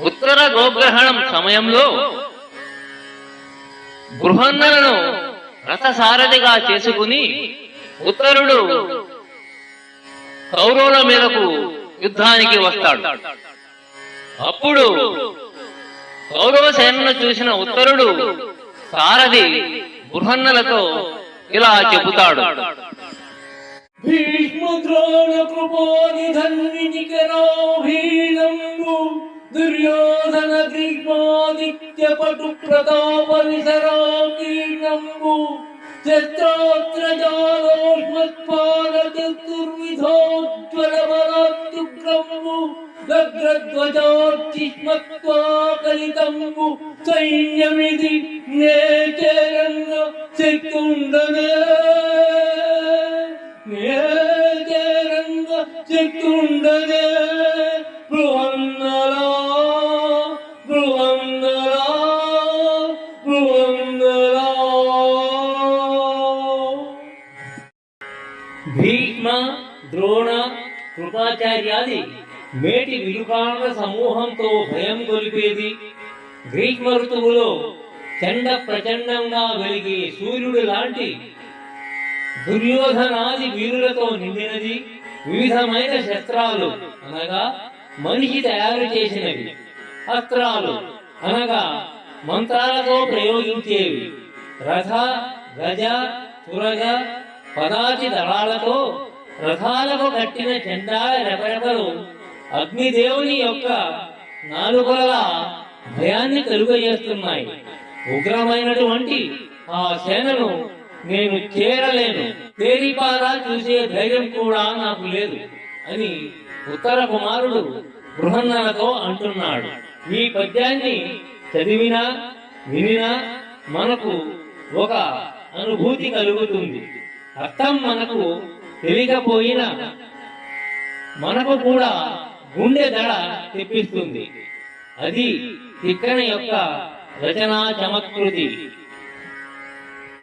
ఉత్తర గోగ్రహణం సమయంలో బృహన్నలను రథసారథిగా చేసుకుని ఉత్తరుడు కౌరవుల మీదకు యుద్ధానికి వస్తాడు. అప్పుడు కౌరవ సేనను చూసిన ఉత్తరుడు సారథి బృహన్నలతో ఇలా చెబుతాడు: దుర్యోధన గ్రీష్మాదిత్య పటు ప్రతాప విసరాకీర్ణంబు శస్త్రోత్రజాలోష్మత్పాద చతుర్విధోజ్వల బలాత్యుగ్రంబు గగ్రధ్వజార్చిష్మత్వాకలితంబు సైన్యమిది నేచరంగ శక్తుండనే నేచరంగ శక్తుండనే బృహన్నలా బృహన్నలా బృహన్నలా. భీష్మ, ద్రోణ, కృపాచార్యాది మేటి విలుకాండ సమూహంతో భయం కొలిపేది, గ్రీష్మ ఋతువులో చండ ప్రచండంగా వెలిగే సూర్యుడు లాంటి దుర్యోధనాది వీరులతో నిండినది, వివిధమైన శస్త్రాలు అనగా మనిషి తయారు చేసినవి, అస్త్రాలు అనగా మంత్రాలతో ప్రయోగించేవి, రథ, గజ, తురగ, పదాతి దళాలతో రథాలకు కట్టిన జెండాల రెపరెపలు అగ్నిదేవుని యొక్క నాలుకల భయాన్ని కలుగజేస్తున్నాయి. ఉగ్రమైనటువంటి ఆ సేనను నేను చేరలేను, తేరిపారా చూసే ధైర్యం కూడా నాకు లేదు అని ఉత్తర కుమారుడు బృహన్నలతో అంటున్నాడు. ఈ పద్యాన్ని చదివినా వినినా మనకు ఒక అనుభూతి కలుగుతుంది. అర్థం మనకు తెలియకపోయినా మనకు కూడా గుండె దడ తెప్పిస్తుంది. అది తిక్కన యొక్క రచనా చమత్కృతి.